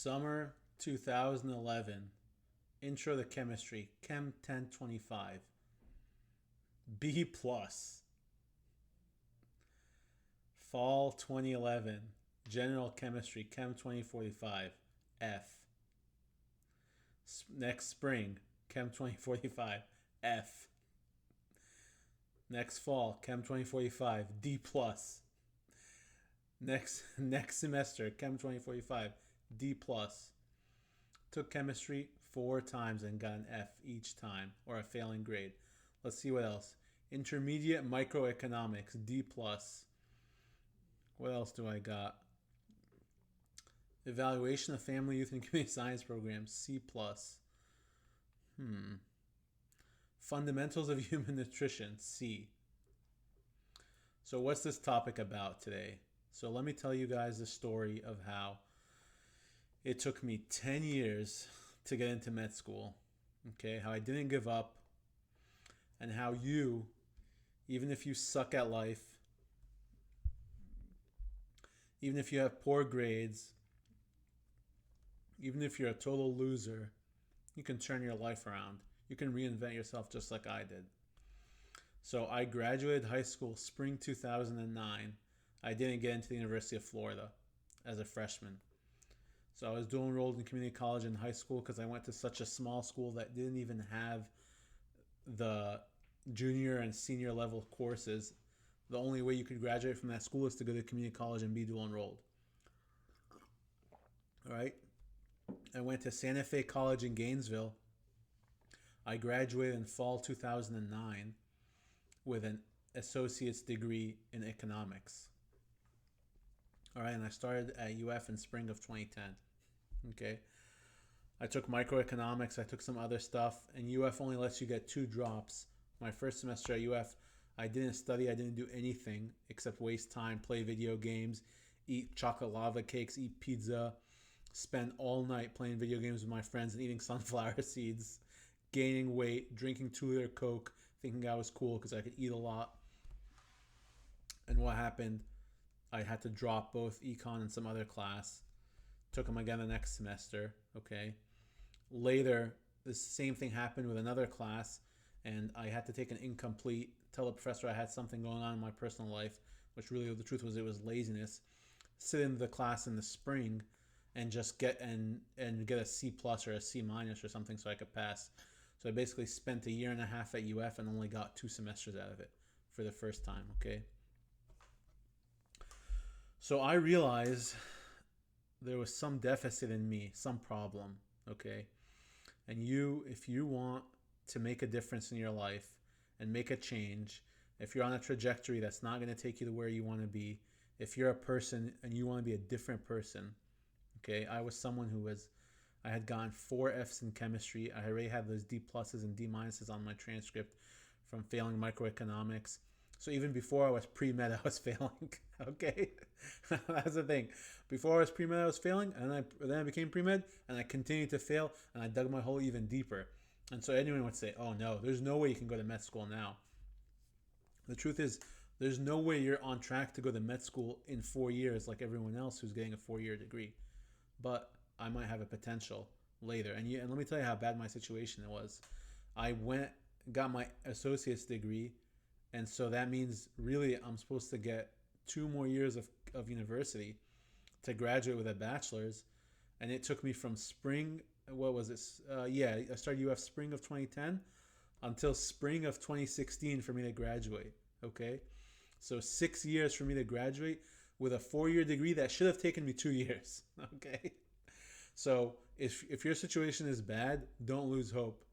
Summer 2011. Intro to Chemistry. Chem 1025. B plus. Fall 2011. General Chemistry. Chem 2045. F. Next spring. Chem 2045. F. Next fall. Chem 2045. D plus. Next semester. Chem 2045. D plus. Took chemistry 4 times and got an F each time, or a failing grade. Let's see what else. Intermediate microeconomics, D plus. What else do I got? Evaluation of family, youth, and community science programs, C plus. Fundamentals of human nutrition, C. So what's this topic about today? So let me tell you guys the story of how it took me 10 years to get into med school. Okay, how I didn't give up, and how you, even if you suck at life, even if you have poor grades, even if you're a total loser, you can turn your life around. You can reinvent yourself just like I did. So I graduated high school spring 2009. I didn't get into the University of Florida as a freshman. So I was dual enrolled in community college in high school because I went to such a small school that didn't even have the junior and senior level courses. The only way you could graduate from that school is to go to community college and be dual enrolled. All right. I went to Santa Fe College in Gainesville. I graduated in fall 2009 with an associate's degree in economics. All right, and I started at UF in spring of 2010. Okay. I took microeconomics, I took some other stuff, and UF only lets you get 2 drops. My first semester at UF, I didn't study, I didn't do anything except waste time, play video games, eat chocolate lava cakes, eat pizza, spend all night playing video games with my friends and eating sunflower seeds, gaining weight, drinking 2-liter Coke, thinking I was cool because I could eat a lot. And what happened? I had to drop both econ and some other class. Took them again the next semester. Okay. Later, the same thing happened with another class, and I had to take an incomplete. Tell the professor I had something going on in my personal life, which really the truth was it was laziness. Sit in the class in the spring, and just get get a C plus or a C minus or something so I could pass. So I basically spent a year and a half at UF and only got 2 semesters out of it for the first time. Okay. So I realized there was some deficit in me, some problem, okay? And if you want to make a difference in your life and make a change, if you're on a trajectory that's not going to take you to where you want to be, if you're a person and you want to be a different person, okay? I was someone I had gotten 4 Fs in chemistry. I already had those D pluses and D minuses on my transcript from failing microeconomics. So even before I was pre-med, I was failing. Okay, that's the thing. Before I was pre-med, I was failing, and then I became pre-med, and I continued to fail, and I dug my hole even deeper. And so anyone would say, "Oh no, there's no way you can go to med school now." The truth is, there's no way you're on track to go to med school in 4 years like everyone else who's getting a 4-year degree. But I might have a potential later. And let me tell you how bad my situation was. I got my associate's degree. And so that means really I'm supposed to get 2 more years of university to graduate with a bachelor's. And it took me from spring, what was this? I started UF spring of 2010 until spring of 2016 for me to graduate. Okay. So 6 years for me to graduate with a 4-year degree that should have taken me 2 years. Okay. So if your situation is bad, don't lose hope.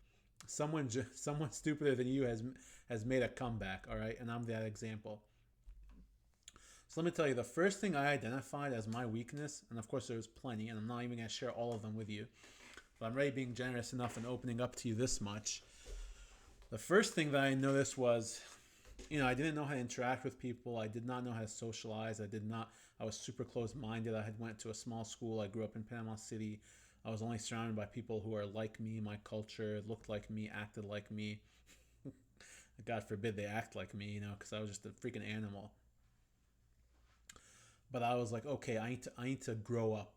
Someone stupider than you has made a comeback, all right? And I'm that example. So let me tell you, the first thing I identified as my weakness, and of course there's plenty, and I'm not even going to share all of them with you, but I'm already being generous enough and opening up to you this much. The first thing that I noticed was, I didn't know how to interact with people. I did not know how to socialize. I was super close-minded. I had went to a small school. I grew up in Panama City. I was only surrounded by people who are like me, my culture, looked like me, acted like me. God forbid they act like me, because I was just a freaking animal. But I was like, okay, I need to grow up.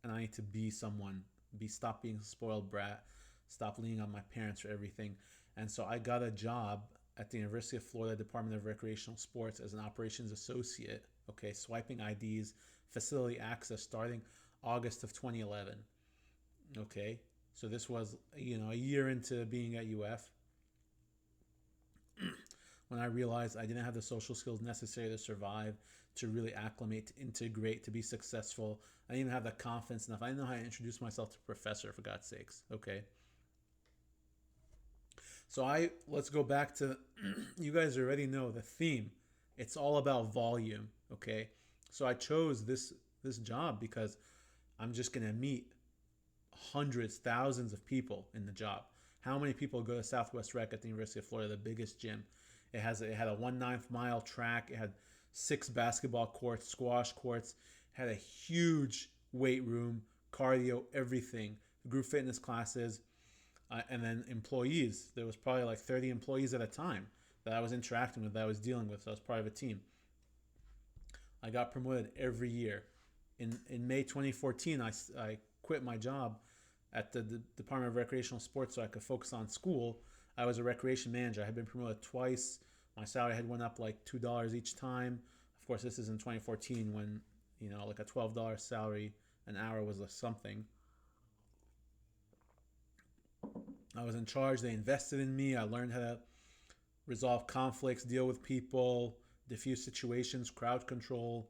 and I need to be someone, stop being a spoiled brat, stop leaning on my parents for everything. And so I got a job at the University of Florida Department of Recreational Sports as an operations associate, okay, swiping IDs, facility access, starting August of 2011. Okay, so this was, a year into being at UF when I realized I didn't have the social skills necessary to survive, to really acclimate, to integrate, to be successful. I didn't even have the confidence enough. I didn't know how to introduce myself to a professor, for God's sakes. Okay. So let's go back to you guys already know the theme. It's all about volume. Okay. So I chose this job because I'm just gonna meet hundreds, thousands of people in the job. How many people go to Southwest Rec at the University of Florida, the biggest gym? It had a 1/9 mile track. It had 6 basketball courts, squash courts. It had a huge weight room, cardio, everything. Group fitness classes, and then employees. There was probably like 30 employees at a time that I was interacting with, that I was dealing with. So I was part of a team. I got promoted every year. In May 2014, I quit my job at the Department of Recreational Sports so I could focus on school. I was a recreation manager. I had been promoted twice. My salary had went up like $2 each time. Of course, this is in 2014 when, like a $12 salary an hour was something. I was in charge. They invested in me. I learned how to resolve conflicts, deal with people, diffuse situations, crowd control,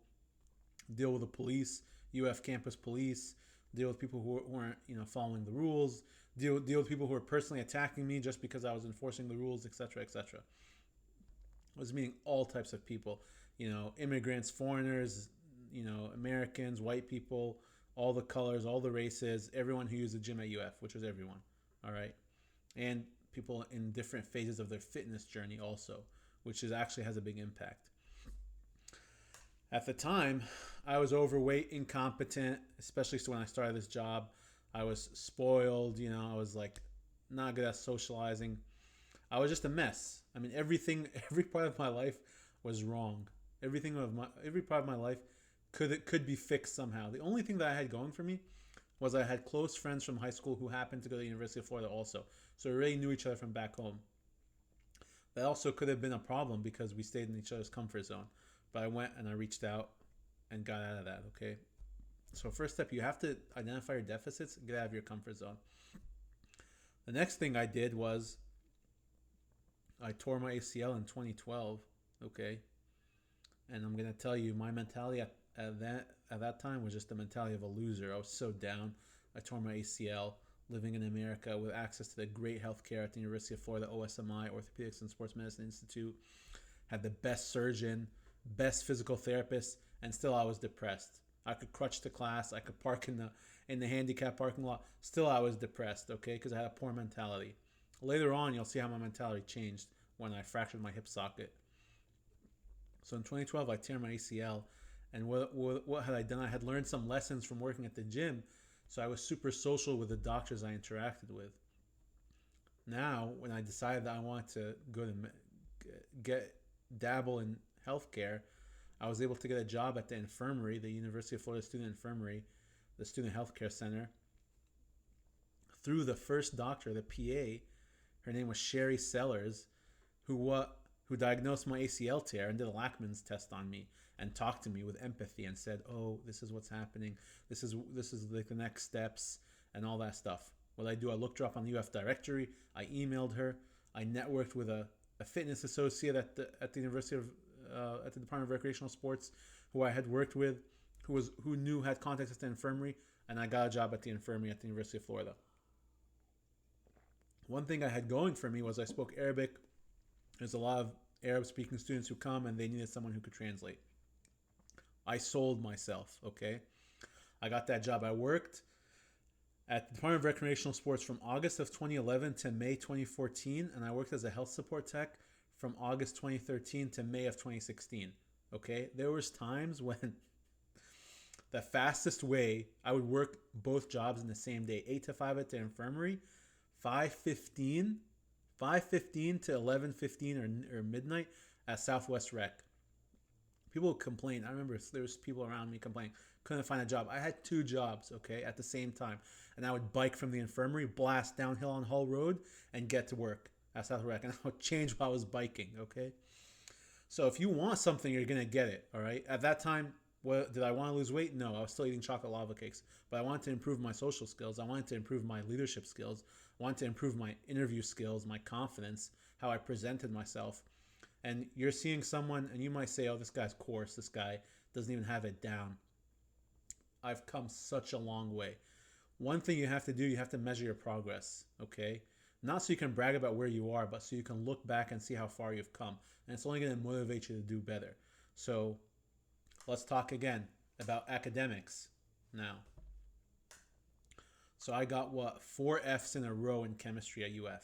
deal with the police, UF campus police, deal with people who weren't, following the rules, deal with people who were personally attacking me just because I was enforcing the rules, etc., etc. I was meeting all types of people, immigrants, foreigners, Americans, white people, all the colors, all the races, everyone who used the gym at UF, which was everyone, all right, and people in different phases of their fitness journey also, which actually has a big impact. At the time, I was overweight, incompetent, especially when I started this job. I was spoiled, I was like not good at socializing. I was just a mess. I mean, every part of my life was wrong. Every part of my life could be fixed somehow. The only thing that I had going for me was I had close friends from high school who happened to go to the University of Florida also. So we already knew each other from back home. That also could have been a problem because we stayed in each other's comfort zone. But I went and I reached out and got out of that, okay? So first step, you have to identify your deficits and get out of your comfort zone. The next thing I did was I tore my ACL in 2012, okay? And I'm going to tell you, my mentality at that time was just the mentality of a loser. I was so down. I tore my ACL living in America with access to the great healthcare at the University of Florida, OSMI, Orthopedics and Sports Medicine Institute. Had the best surgeon, best physical therapist, and still I was depressed. I could crutch to class. I could park in the handicap parking lot. Still I was depressed, okay, because I had a poor mentality. Later on, you'll see how my mentality changed when I fractured my hip socket. So in 2012, I tear my ACL, and what had I done? I had learned some lessons from working at the gym, so I was super social with the doctors I interacted with. Now, when I decided that I wanted to go to dabble in healthcare, I was able to get a job at the infirmary, the University of Florida Student Infirmary, the Student Healthcare Center, through the first doctor, the PA. Her name was Sherry Sellers, who diagnosed my ACL tear and did a Lachman's test on me and talked to me with empathy and said, "Oh, this is what's happening. This is like the next steps," and all that stuff. What I do, I looked her up on the UF directory. I emailed her. I networked with a fitness associate at the University of at the Department of Recreational Sports, who I had worked with, who had contacts at the infirmary, and I got a job at the infirmary at the University of Florida. One thing I had going for me was I spoke Arabic. There's a lot of Arab-speaking students who come, and they needed someone who could translate. I sold myself, okay? I got that job. I worked at the Department of Recreational Sports from August of 2011 to May 2014, and I worked as a health support tech from August 2013 to May of 2016, okay? There was times when the fastest way, I would work both jobs in the same day, 8 to 5 at the infirmary, 5:15 to 11:15 or midnight at Southwest Rec. People complain. I remember there was people around me complaining, couldn't find a job. I had two jobs, okay, at the same time. And I would bike from the infirmary, blast downhill on Hull Road, and get to work at South Rec. And I would change while I was biking, okay? So if you want something, you're going to get it, all right? At that time, did I want to lose weight? No, I was still eating chocolate lava cakes. But I wanted to improve my social skills. I wanted to improve my leadership skills. I wanted to improve my interview skills, my confidence, how I presented myself. And you're seeing someone, and you might say, oh, this guy's coarse. This guy doesn't even have it down. I've come such a long way. One thing you have to do, you have to measure your progress, okay? Not so you can brag about where you are, but so you can look back and see how far you've come. And it's only going to motivate you to do better. So let's talk again about academics now. So I got 4 F's in a row in chemistry at UF.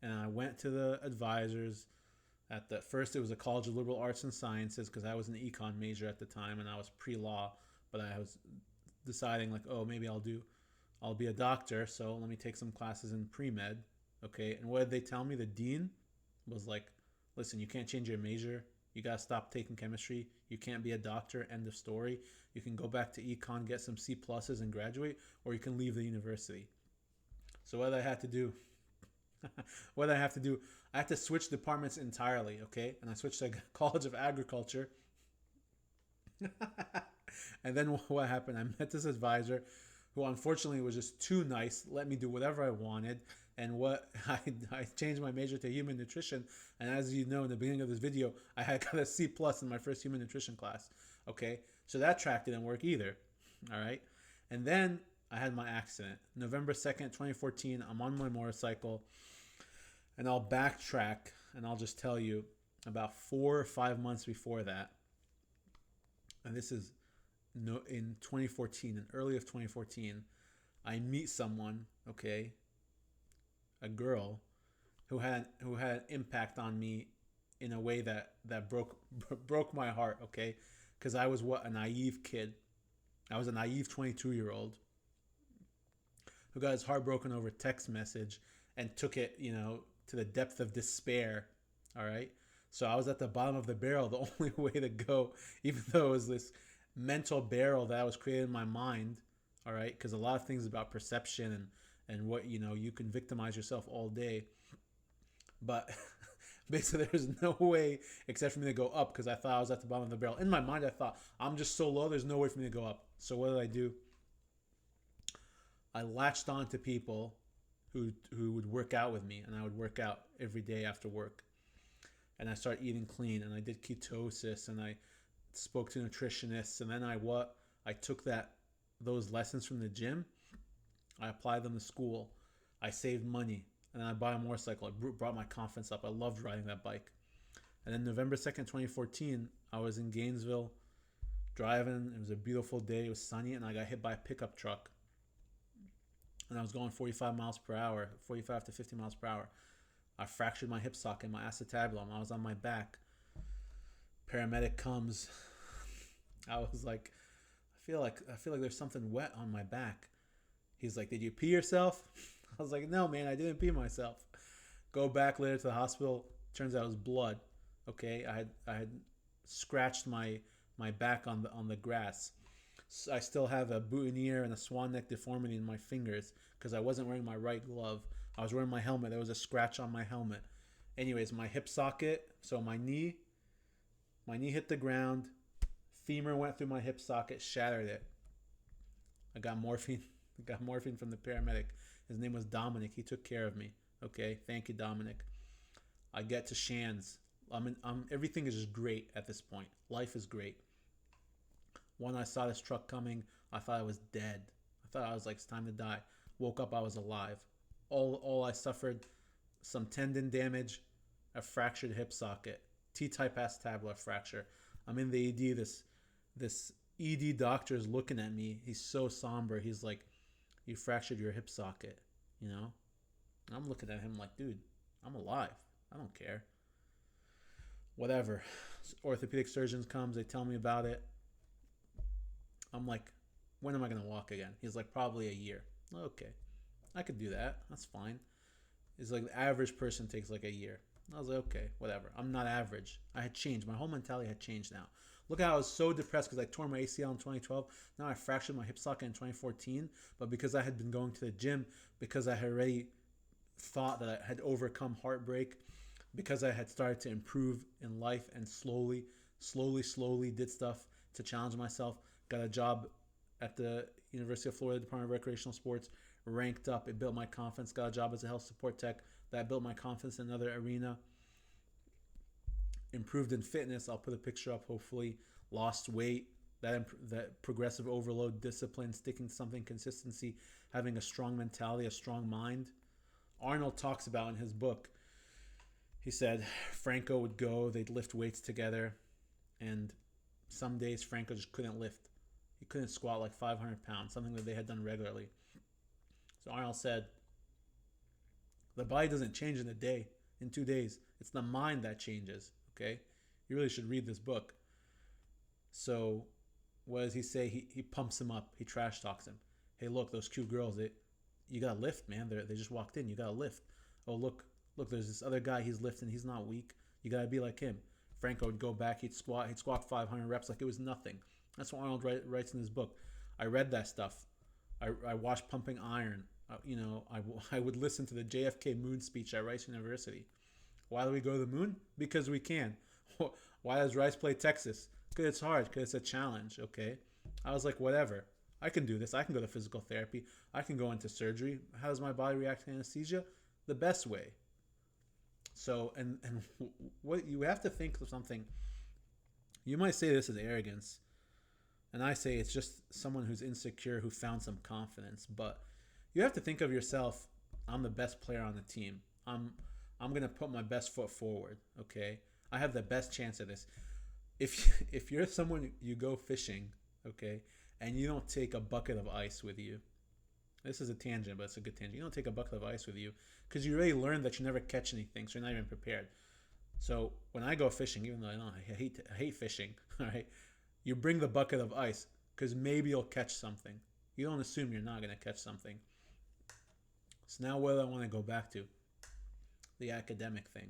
And I went to the advisors. At the first, it was a College of Liberal Arts and Sciences because I was an econ major at the time and I was pre-law, but I was deciding like, oh, maybe I'll be a doctor, so let me take some classes in pre-med. Okay, and what did they tell me? The dean was like, listen, you can't change your major. You gotta stop taking chemistry. You can't be a doctor. End of story. You can go back to econ, get some C pluses and graduate, or you can leave the university. So what did I have to do? What did I have to do? I had to switch departments entirely, okay? And I switched to College of Agriculture. And then what happened? I met this advisor who unfortunately was just too nice, let me do whatever I wanted. And I changed my major to human nutrition. And as you know, in the beginning of this video, I had got a C plus in my first human nutrition class, okay? So that track didn't work either, all right? And then I had my accident. November 2nd, 2014, I'm on my motorcycle. And I'll backtrack and I'll just tell you about 4 or 5 months before that. And this is in 2014, in early of 2014, I meet someone, okay, a girl who had an impact on me in a way that broke my heart, okay? Because I was a naive kid. I was a naive 22-year-old who got his heart broken over text message and took it, to the depth of despair, all right? So I was at the bottom of the barrel, the only way to go, even though it was this mental barrel that I was creating in my mind, all right? Because a lot of things about perception and what, you can victimize yourself all day. But basically there's no way except for me to go up because I thought I was at the bottom of the barrel. In my mind, I thought, I'm just so low, there's no way for me to go up. So what did I do? I latched on to people who would work out with me, and I would work out every day after work. And I started eating clean, and I did ketosis, and I spoke to nutritionists, and then I took those lessons from the gym, I applied them to school, I saved money, and then I bought a motorcycle. It brought my confidence up. I loved riding that bike. And then November 2nd, 2014, I was in Gainesville driving. It was a beautiful day. It was sunny, and I got hit by a pickup truck. And I was going 45 miles per hour, 45 to 50 miles per hour. I fractured my hip socket, my acetabulum. I was on my back. Paramedic comes. I was like, I feel like there's something wet on my back. He's like, did you pee yourself? I was like, no, man, I didn't pee myself. Go back later to the hospital. Turns out it was blood. Okay, I had scratched my back on the grass. I still have a boutonniere and a swan neck deformity in my fingers because I wasn't wearing my right glove. I was wearing my helmet. There was a scratch on my helmet. Anyways, my hip socket, so my knee hit the ground. Femur went through my hip socket, shattered it. I got morphine. From the paramedic. His name was Dominic. He took care of me. Okay, thank you, Dominic. I get to Shands. Everything is just great at this point. Life is great. When I saw this truck coming, I thought I was dead. I thought I was like, it's time to die. Woke up, I was alive. All I suffered, some tendon damage, a fractured hip socket, T-type acetabular fracture. I'm in the ED. This ED doctor is looking at me. He's so somber. He's like, you fractured your hip socket, I'm looking at him like, dude, I'm alive. I don't care. Whatever. Orthopedic surgeons comes. They tell me about it. I'm like, when am I going to walk again? He's like, probably a year. Okay. I could do that. That's fine. It's like the average person takes like a year. I was like, okay, whatever. I'm not average. I had changed. My whole mentality had changed now. Look how I was so depressed because I tore my ACL in 2012. Now I fractured my hip socket in 2014. But because I had been going to the gym, because I had already thought that I had overcome heartbreak, because I had started to improve in life and slowly did stuff to challenge myself, got a job at the University of Florida Department of Recreational Sports, ranked up. It built my confidence. Got a job as a health support tech. That built my confidence in another arena. Improved in fitness. I'll put a picture up. Hopefully, lost weight. That progressive overload, discipline, sticking to something, consistency, having a strong mentality, a strong mind. Arnold talks about in his book. He said Franco would go. They'd lift weights together, and some days Franco just couldn't lift. He couldn't squat like 500 pounds, something that they had done regularly. So Arnold said, the body doesn't change in a day, in 2 days. It's the mind that changes, okay? You really should read this book. So what does he say? He pumps him up. He trash talks him. Hey, look, those cute girls, you got to lift, man. They just walked in. You got to lift. Oh, look, there's this other guy. He's lifting. He's not weak. You got to be like him. Franco would go back. He'd squat 500 reps like it was nothing. That's what Arnold writes in his book. I read that stuff. I watched Pumping Iron. I would listen to the JFK moon speech at Rice University. Why do we go to the moon? Because we can. Why does Rice play Texas? Because it's hard. Because it's a challenge, okay? I was like, whatever. I can do this. I can go to physical therapy. I can go into surgery. How does my body react to anesthesia? The best way. So, and what you have to think of something. You might say this is arrogance. And I say it's just someone who's insecure who found some confidence. But you have to think of yourself, I'm the best player on the team. I'm going to put my best foot forward, okay? I have the best chance at this. If you're someone, you go fishing, okay, and you don't take a bucket of ice with you. This is a tangent, but it's a good tangent. You don't take a bucket of ice with you because you already learned that you never catch anything, so you're not even prepared. So when I go fishing, even though I hate fishing, all right, you bring the bucket of ice because maybe you'll catch something. You don't assume you're not going to catch something. So now what do I want to go back to? The academic thing.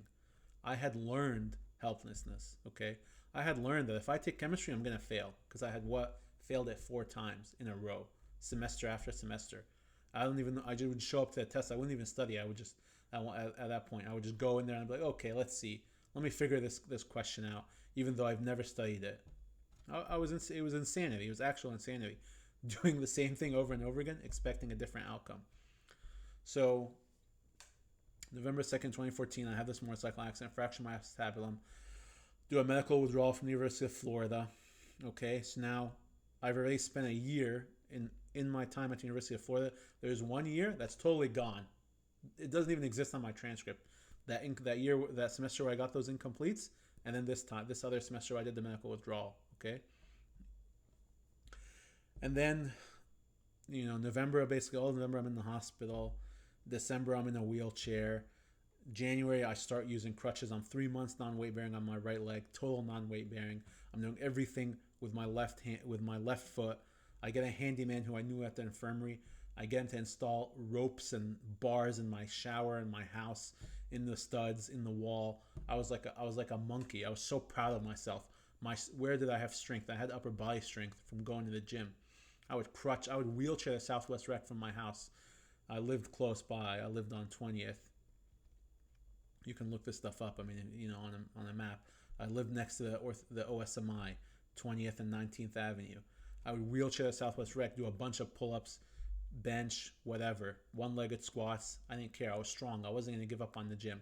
I had learned helplessness, okay? I had learned that if I take chemistry, I'm going to fail because I had failed it 4 times in a row, semester after semester. I just would show up to the test. I wouldn't even study. I would just, at that point, I would just go in there and be like, okay, let's see. Let me figure this question out, even though I've never studied it. It was insanity. It was actual insanity. Doing the same thing over and over again, expecting a different outcome. So, November 2nd, 2014, I have this motorcycle accident, fracture my acetabulum, do a medical withdrawal from the University of Florida. Okay, so now I've already spent a year in my time at the University of Florida. There's 1 year that's totally gone. It doesn't even exist on my transcript. That semester where I got those incompletes, and then this other semester where I did the medical withdrawal. Okay, and then November, basically all of November I'm in the hospital. December I'm in a wheelchair. January I start using crutches. I'm 3 months non-weight bearing on my right leg, total non-weight bearing. I'm doing everything with my left hand, with my left foot. I get a handyman who I knew at the infirmary. I get him to install ropes and bars in my shower in my house, in the studs, in the wall. I was like a monkey. I was so proud of myself. Where did I have strength? I had upper body strength from going to the gym. I would wheelchair to Southwest Rec from my house. I lived close by. I lived on 20th. You can look this stuff up. I mean, on a map. I lived next to the OSMI, 20th and 19th Avenue. I would wheelchair to Southwest Rec, do a bunch of pull-ups, bench, whatever, one-legged squats. I didn't care. I was strong. I wasn't going to give up on the gym.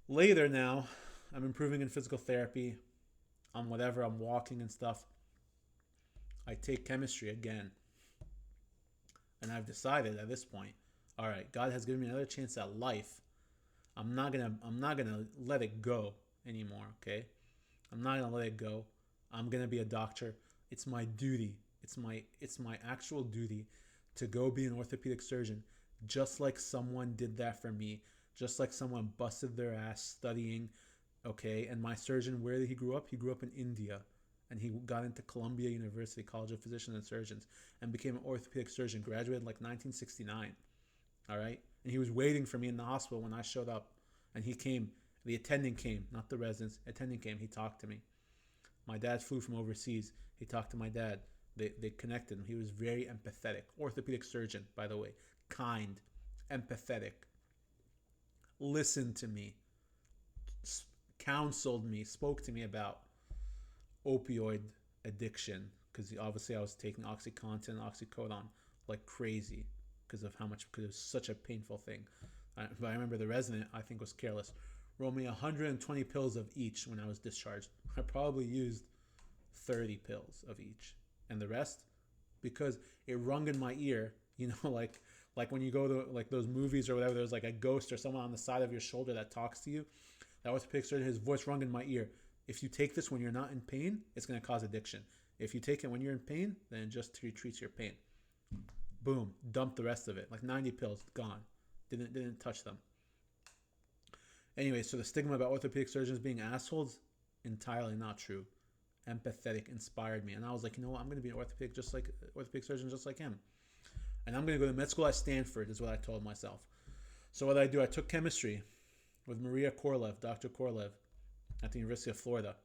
Later now, I'm improving in physical therapy. I'm walking and stuff. I take chemistry again. And I've decided at this point, all right, God has given me another chance at life. I'm not gonna let it go anymore, okay? I'm not gonna let it go. I'm gonna be a doctor. It's my duty. It's my actual duty to go be an orthopedic surgeon, just like someone did that for me, just like someone busted their ass studying, okay? And my surgeon, where did he grow up? He grew up in India. And he got into Columbia University College of Physicians and Surgeons and became an orthopedic surgeon, graduated like 1969, all right? And he was waiting for me in the hospital when I showed up. And he came, the attending came, not the residents, attending came. He talked to me. My dad flew from overseas. He talked to my dad. They connected. He was very empathetic. Orthopedic surgeon, by the way. Kind, empathetic. Listened to me. Counseled me. Spoke to me about opioid addiction. Because obviously I was taking OxyContin and oxycodone like crazy. Because it was such a painful thing. But I remember the resident, I think, was careless. Wrote me 120 pills of each when I was discharged. I probably used 30 pills of each. And the rest, because it rung in my ear, like when you go to like those movies or whatever, there's like a ghost or someone on the side of your shoulder that talks to you. That was a picture. His voice rung in my ear. If you take this when you're not in pain, it's going to cause addiction. If you take it when you're in pain, then it just treats your pain. Boom, dumped the rest of it. Like 90 pills, gone. Didn't touch them. Anyway, so the stigma about orthopedic surgeons being assholes, entirely not true. Empathetic, inspired me. And I was like, you know what? I'm going to be an orthopedic surgeon just like him. And I'm going to go to med school at Stanford is what I told myself. So what did I do? I took chemistry with Dr. Korlev at the University of Florida.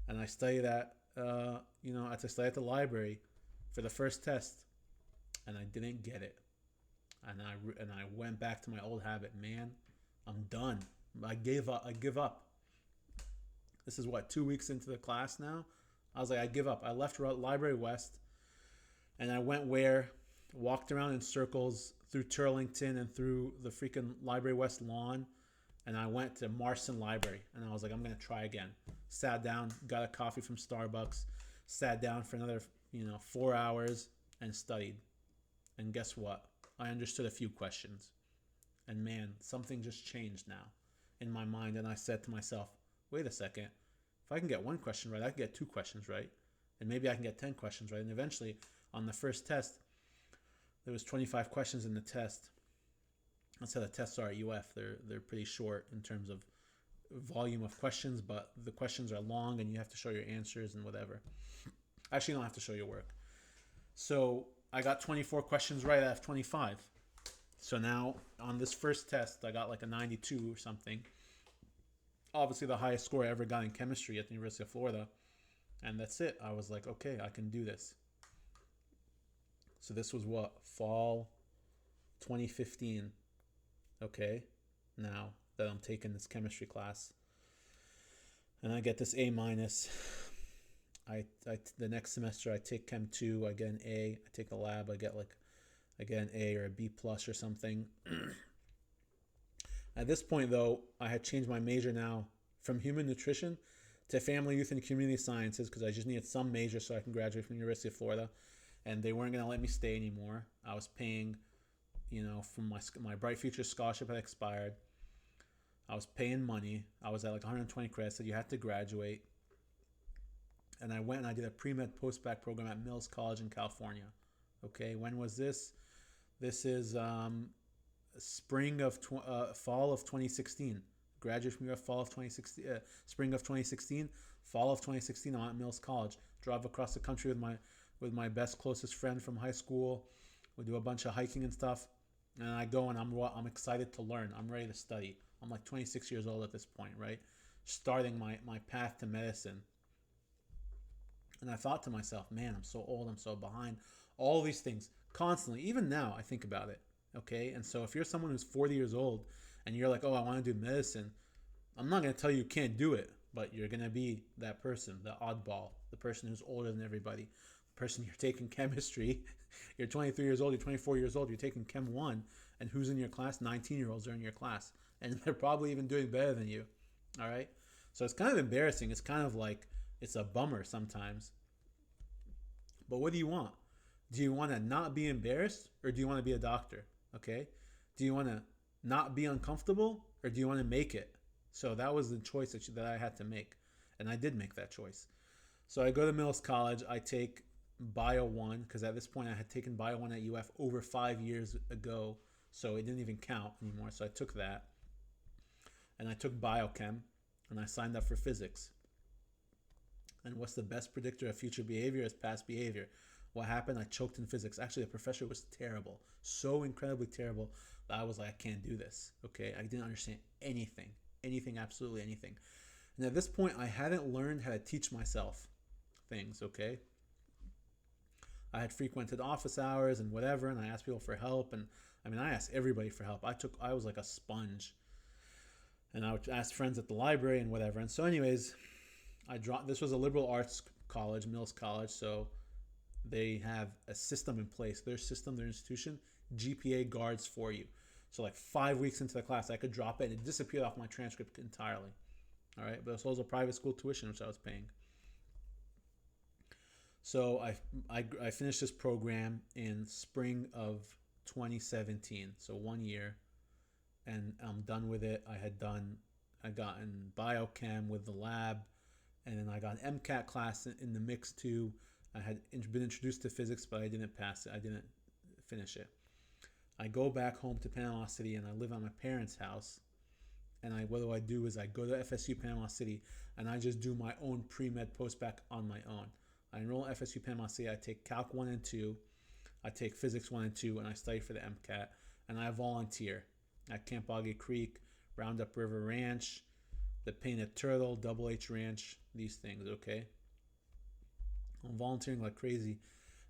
And I studied at the library for the first test. And I didn't get it. And I went back to my old habit. Man, I'm done. I give up. This is 2 weeks into the class now. I was like, I give up. I left Library West and I walked around in circles through Turlington and through the freaking Library West lawn. And I went to Marston Library and I was like, I'm going to try again. Sat down, got a coffee from Starbucks, sat down for another, 4 hours and studied. And guess what? I understood a few questions. And man, something just changed now in my mind. And I said to myself, wait a second. If I can get one question right, I can get 2 questions right. And maybe I can get 10 questions right. And eventually, on the first test, there was 25 questions in the test. That's how the tests are at UF. They're pretty short in terms of volume of questions, but the questions are long and you have to show your answers and whatever. Actually, you don't have to show your work. So I got 24 questions right out of 25. So now on this first test, I got like a 92 or something. Obviously the highest score I ever got in chemistry at the University of Florida. And that's it. I was like, okay, I can do this. So this was fall 2015. Okay, now that I'm taking this chemistry class. And I get this A-. The next semester I take Chem 2, I get an A. I take a lab, I get an A or a B+ or something. At this point, though, I had changed my major now from human nutrition to family, youth, and community sciences because I just needed some major so I can graduate from the University of Florida. And they weren't going to let me stay anymore. I was paying, from my Bright Future scholarship had expired. I was paying money. I was at like 120 credits, so you had to graduate. And I went and I did a pre-med post-bac program at Mills College in California. Okay, when was this? This is fall of 2016. Graduated from fall of 2016. Spring of 2016. Fall of 2016. I'm at Mills College. Drove across the country with my closest friend from high school. We do a bunch of hiking and stuff. And I go and I'm excited to learn. I'm ready to study. I'm like 26 years old at this point, right? Starting my path to medicine. And I thought to myself, man, I'm so old. I'm so behind. All these things constantly. Even now, I think about it. Okay. And so if you're someone who's 40 years old and you're like, oh, I want to do medicine, I'm not going to tell you can't do it, but you're going to be that person, the oddball, the person who's older than everybody, the person you're taking chemistry. You're 23 years old. You're 24 years old. You're taking Chem 1. And who's in your class? 19-year-olds are in your class. And they're probably even doing better than you. All right. So it's kind of embarrassing. It's kind of like, it's a bummer sometimes. But what do you want? Do you want to not be embarrassed or do you want to be a doctor? Okay. Do you want to not be uncomfortable or do you want to make it? So that was the choice that I had to make. And I did make that choice. So I go to Mills College. I take Bio 1 because at this point I had taken Bio 1 at UF over 5 years ago. So it didn't even count anymore. So I took that. And I took Biochem and I signed up for physics. And what's the best predictor of future behavior is past behavior. What happened? I choked in physics. Actually, the professor was terrible. So incredibly terrible I was like, I can't do this. Okay, I didn't understand anything, absolutely anything. And at this point, I hadn't learned how to teach myself things. Okay, I had frequented office hours and whatever, and I asked people for help, and I mean, I asked everybody for help. I was like a sponge, and I would ask friends at the library and whatever. And so, anyways, I dropped. This was a liberal arts college, Mills College, so they have a system in place. Their system, their institution, GPA guards for you. So like 5 weeks into the class, I could drop it and it disappeared off my transcript entirely. All right, but it was also private school tuition, which I was paying. So I finished this program in spring of 2017, so 1 year, and I'm done with it. I got in biochem with the lab, and then I got an MCAT class in the mix too. I had been introduced to physics, but I didn't pass it. I didn't finish it. I go back home to Panama City, and I live at my parents' house. And what do is I go to FSU Panama City, and I just do my own pre-med post-bac on my own. I enroll at FSU Panama City. I take Calc 1 and 2. I take Physics 1 and 2, and I study for the MCAT. And I volunteer at Camp Boggy Creek, Roundup River Ranch, the Painted Turtle, Double H Ranch, these things, okay? I'm volunteering like crazy.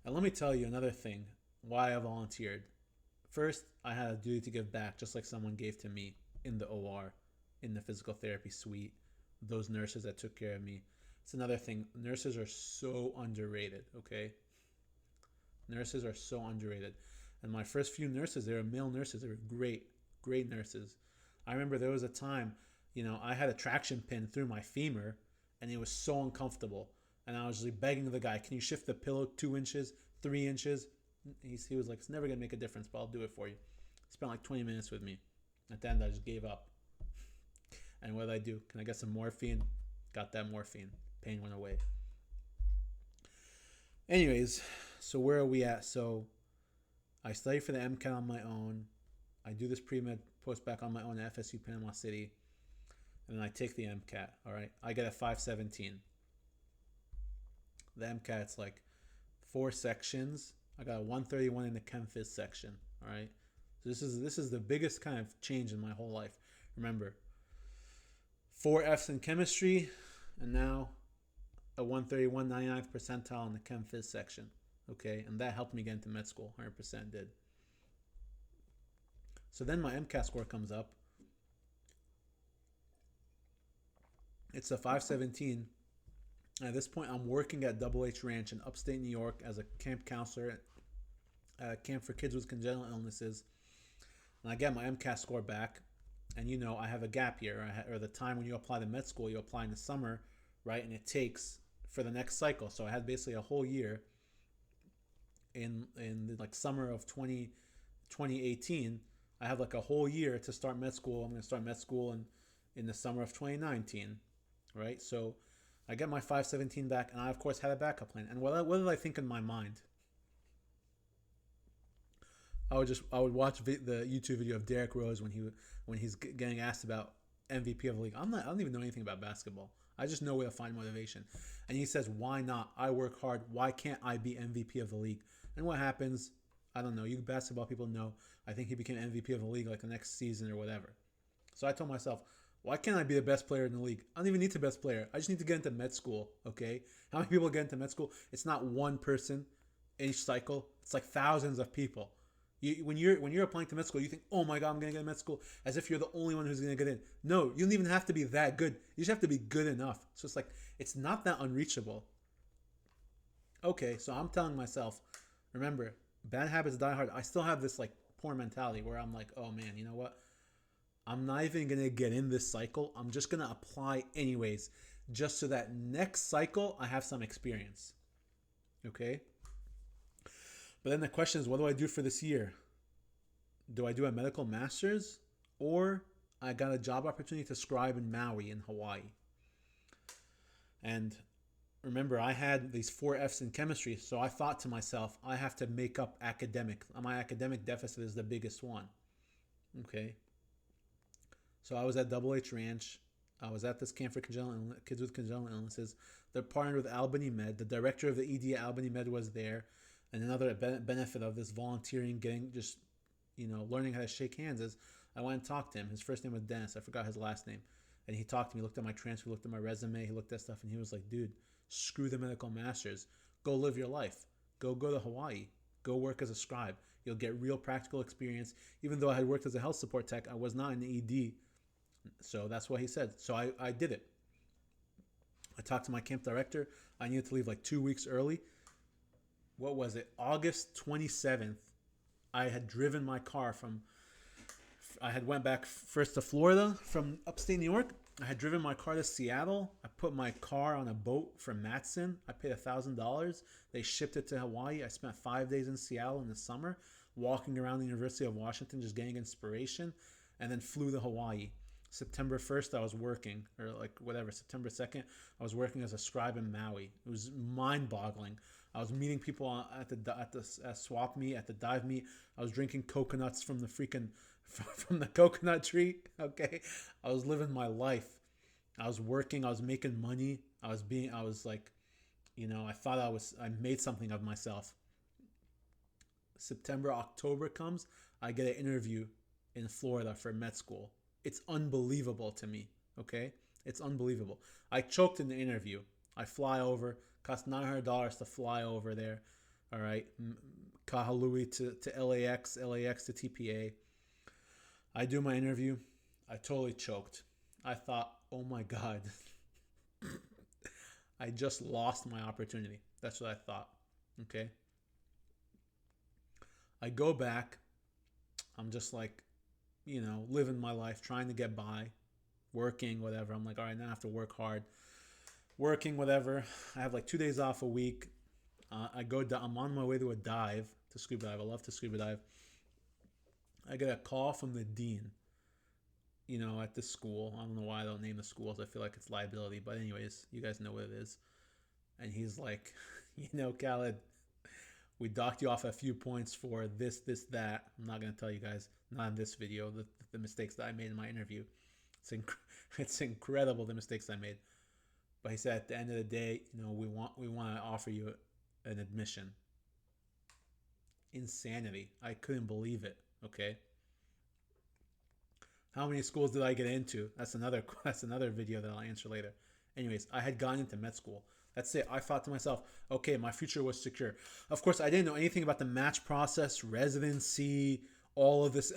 And let me tell you another thing, why I volunteered. First, I had a duty to give back, just like someone gave to me in the OR, in the physical therapy suite, those nurses that took care of me. It's another thing. Nurses are so underrated, okay? Nurses are so underrated. And my first few nurses, they were male nurses. They were great nurses. I remember there was a time, I had a traction pin through my femur, and it was so uncomfortable. And I was just like begging the guy, can you shift the pillow 2 inches, 3 inches? He was like, it's never going to make a difference, but I'll do it for you. Spent like 20 minutes with me. At the end, I just gave up. And what did I do? Can I get some morphine? Got that morphine. Pain went away. Anyways, so where are we at? So I study for the MCAT on my own. I do this pre-med post-bac on my own at FSU Panama City. And then I take the MCAT, all right? I get a 517. The MCAT's like 4 sections. I got a 131 in the Chem Phys section, all right? So this is the biggest kind of change in my whole life. Remember, 4 Fs in chemistry, and now a 131 99th percentile in the Chem Phys section, okay? And that helped me get into med school, 100% did. So then my MCAT score comes up. It's a 517. At this point, I'm working at Double H Ranch in upstate New York as a camp counselor at a camp for kids with congenital illnesses. And I get my MCAT score back. And I have a gap year, or the time when you apply to med school, you apply in the summer, right? And it takes for the next cycle. So I had basically a whole year in the like summer of 2018. I have like a whole year to start med school. I'm going to start med school in the summer of 2019, right? So I get my 517 back, and I, of course, had a backup plan. And what did I think in my mind? I would watch the YouTube video of Derrick Rose when he's getting asked about MVP of the league. I don't even know anything about basketball. I just know where to find motivation. And he says, why not? I work hard. Why can't I be MVP of the league? And what happens? I don't know. You basketball people know. I think he became MVP of the league like the next season or whatever. So I told myself, why can't I be the best player in the league? I don't even need the best player. I just need to get into med school, okay? How many people get into med school? It's not one person each cycle. It's like thousands of people. When you're applying to med school, you think, oh my God, I'm going to get in med school, as if you're the only one who's going to get in. No, you don't even have to be that good. You just have to be good enough. So it's like, it's not that unreachable. Okay, so I'm telling myself, remember, bad habits die hard. I still have this like poor mentality where I'm like, oh man, you know what? I'm not even going to get in this cycle. I'm just going to apply anyways, just so that next cycle I have some experience. Okay? But then the question is, what do I do for this year? Do I do a medical master's, or I got a job opportunity to scribe in Maui in Hawaii? And remember, I had these 4 Fs in chemistry, so I thought to myself, I have to make up academic. My academic deficit is the biggest one. Okay. So I was at Double H Ranch. I was at this camp for kids with congenital illnesses. They're partnered with Albany Med. The director of the ED at Albany Med was there. And another benefit of this volunteering, getting just, learning how to shake hands is I went and talked to him. His first name was Dennis. I forgot his last name. And he talked to me, looked at my transfer, looked at my resume, he looked at stuff, and he was like, dude, screw the medical masters. Go live your life. Go to Hawaii. Go work as a scribe. You'll get real practical experience. Even though I had worked as a health support tech, I was not an ED. So that's what he said. So I did it. I talked to my camp director. I needed to leave like 2 weeks early. What was it? August 27th. I had driven my car I had went back first to Florida from upstate New York. I had driven my car to Seattle. I put my car on a boat from Matson. I paid $1,000. They shipped it to Hawaii. I spent 5 days in Seattle in the summer, walking around the University of Washington, just getting inspiration, and then flew to Hawaii. September 1st, I was working, or like whatever, September 2nd, I was working as a scribe in Maui. It was mind-boggling. I was meeting people at the swap meet, at the dive meet. I was drinking coconuts from the coconut tree. Okay, I was living my life. I was working. I was making money. I was like, I thought I made something of myself. September, October comes. I get an interview in Florida for med school. It's unbelievable to me. Okay, it's unbelievable. I choked in the interview. I fly over. Cost $900 to fly over there. All right, Kahului to LAX, LAX to TPA. I do my interview. I totally choked. I thought, oh my God, I just lost my opportunity. That's what I thought. Okay. I go back. I'm just like, living my life, trying to get by, working, whatever. I'm like, all right, now I have to work hard. Working, whatever. I have like 2 days off a week. I'm on my way to a dive, to scuba dive. I love to scuba dive. I get a call from the dean, at this school. I don't know why I don't name the schools. I feel like it's liability. But anyways, you guys know what it is. And he's like, Khaled, we docked you off a few points for this, that. I'm not going to tell you guys, not in this video, the mistakes that I made in my interview. It's incredible, the mistakes I made. But he said at the end of the day, we want to offer you an admission. Insanity. I couldn't believe it. Okay. How many schools did I get into? That's another video that I'll answer later. Anyways, I had gone into med school. That's it. I thought to myself, okay, my future was secure. Of course, I didn't know anything about the match process, residency, all of this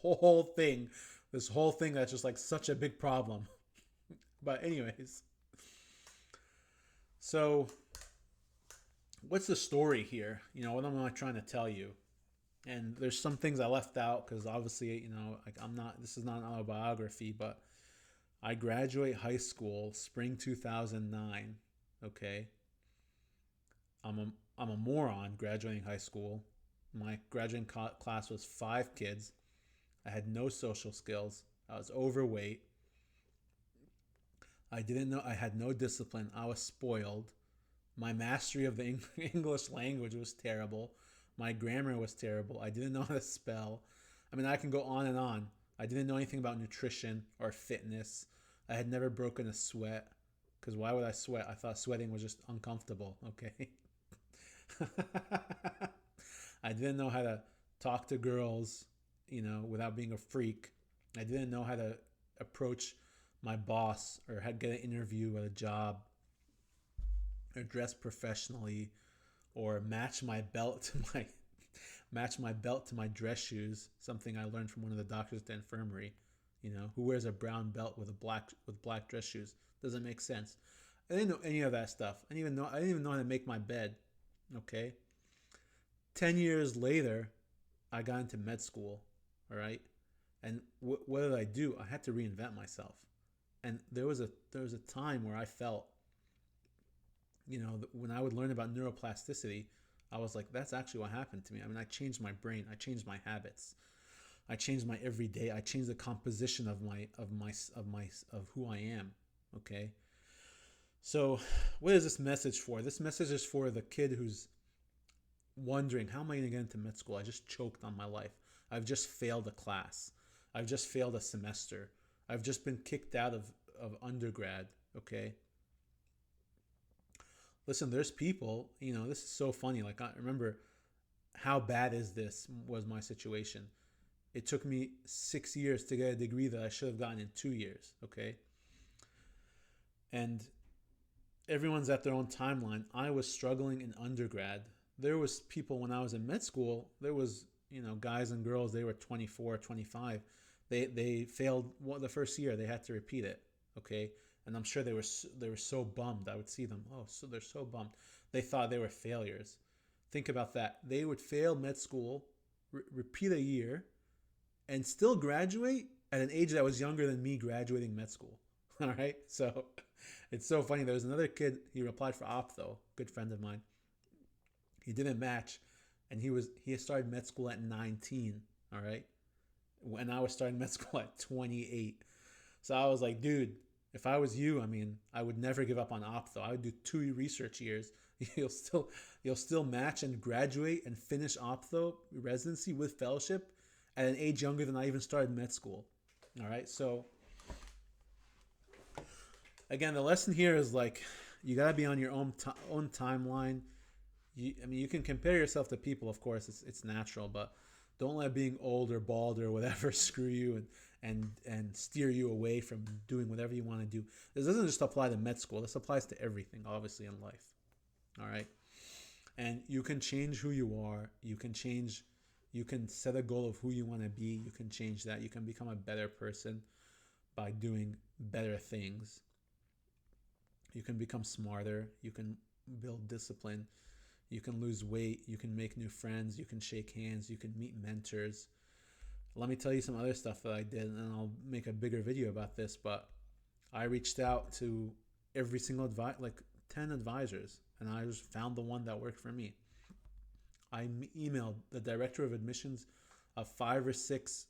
whole thing that's just like such a big problem. But anyways, so what's the story here? What am I trying to tell you? And there's some things I left out because obviously, this is not an autobiography, but I graduate high school spring 2009. Okay. I'm a moron graduating high school. My graduating class was 5 kids. I had no social skills. I was overweight. I had no discipline. I was spoiled. My mastery of the English language was terrible. My grammar was terrible. I didn't know how to spell. I mean, I can go on and on. I didn't know anything about nutrition or fitness. I had never broken a sweat. Because why would I sweat? I thought sweating was just uncomfortable. Okay. I didn't know how to talk to girls, without being a freak. I didn't know how to approach my boss or how to get an interview at a job or dress professionally or match my belt to my dress shoes, something I learned from one of the doctors at the infirmary, who wears a brown belt with black dress shoes. Doesn't make sense. I didn't know any of that stuff. I didn't even know how to make my bed. Okay. 10 years later, I got into med school. All right. And what did I do? I had to reinvent myself. And there was a time where I felt, when I would learn about neuroplasticity, I was like, that's actually what happened to me. I mean, I changed my brain. I changed my habits. I changed my everyday. I changed the composition of who I am. Okay. So what is this message for? This message is for the kid who's wondering, how am I going to get into med school? I just choked on my life. I've just failed a class. I've just failed a semester. I've just been kicked out of undergrad. Okay. Listen, there's people, this is so funny. Like, I remember how bad is this was my situation. It took me 6 years to get a degree that I should have gotten in 2 years. Okay. And everyone's at their own timeline. I was struggling in undergrad. There was people when I was in med school, there was, guys and girls, they were 24, 25. They failed the first year. They had to repeat it. Okay. And I'm sure they were so bummed. I would see them. Oh, so they're so bummed. They thought they were failures. Think about that. They would fail med school, repeat a year, and still graduate at an age that was younger than me graduating med school. All right. So it's so funny. There was another kid. He applied for optho. Good friend of mine. He didn't match, and he started med school at 19. All right. When I was starting med school at 28. So I was like, dude, if I was you, I mean, I would never give up on optho. I would do 2 research years. You'll still match and graduate and finish optho residency with fellowship at an age younger than I even started med school. All right. So again, the lesson here is like, you got to be on your own timeline. You can compare yourself to people, of course, it's natural, but don't let being old or bald or whatever screw you and steer you away from doing whatever you want to do. This doesn't just apply to med school. This applies to everything, obviously, in life. All right. And you can change who you are. You can set a goal of who you want to be. You can change that. You can become a better person by doing better things. You can become smarter. You can build discipline. You can lose weight. You can make new friends. You can shake hands. You can meet mentors. Let me tell you some other stuff that I did, and I'll make a bigger video about this, but I reached out to every single 10 advisors, and I just found the one that worked for me. I emailed the director of admissions of 5 or 6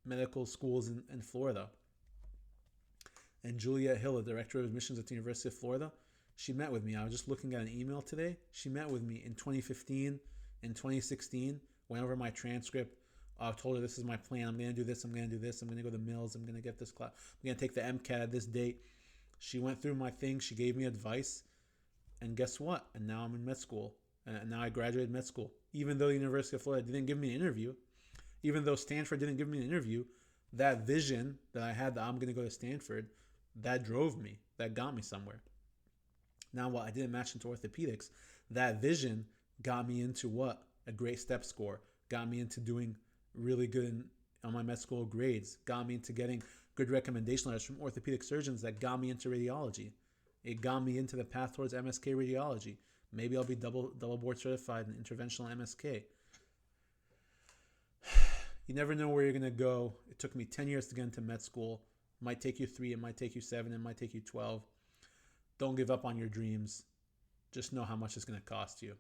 medical schools in Florida. And Juliet Hill, the director of admissions at the University of Florida, she met with me. I was just looking at an email today. She met with me in 2015, in 2016, went over my transcript. I told her, this is my plan. I'm going to do this. I'm going to do this. I'm going to go to Mills. I'm going to get this class. I'm going to take the MCAT at this date. She went through my thing. She gave me advice. And guess what? And now I'm in med school. And now I graduated med school. Even though the University of Florida didn't give me an interview, even though Stanford didn't give me an interview, that vision that I had that I'm going to go to Stanford, that drove me. That got me somewhere. Now, what I didn't match into orthopedics, that vision got me into what? A great step score. Got me into doing really good on my med school grades. Got me into getting good recommendation letters from orthopedic surgeons that got me into radiology. It got me into the path towards MSK radiology. Maybe I'll be double board certified in interventional MSK. You never know where you're going to go. It took me 10 years to get into med school. It might take you 3. It might take you 7. It might take you 12. Don't give up on your dreams. Just know how much it's going to cost you.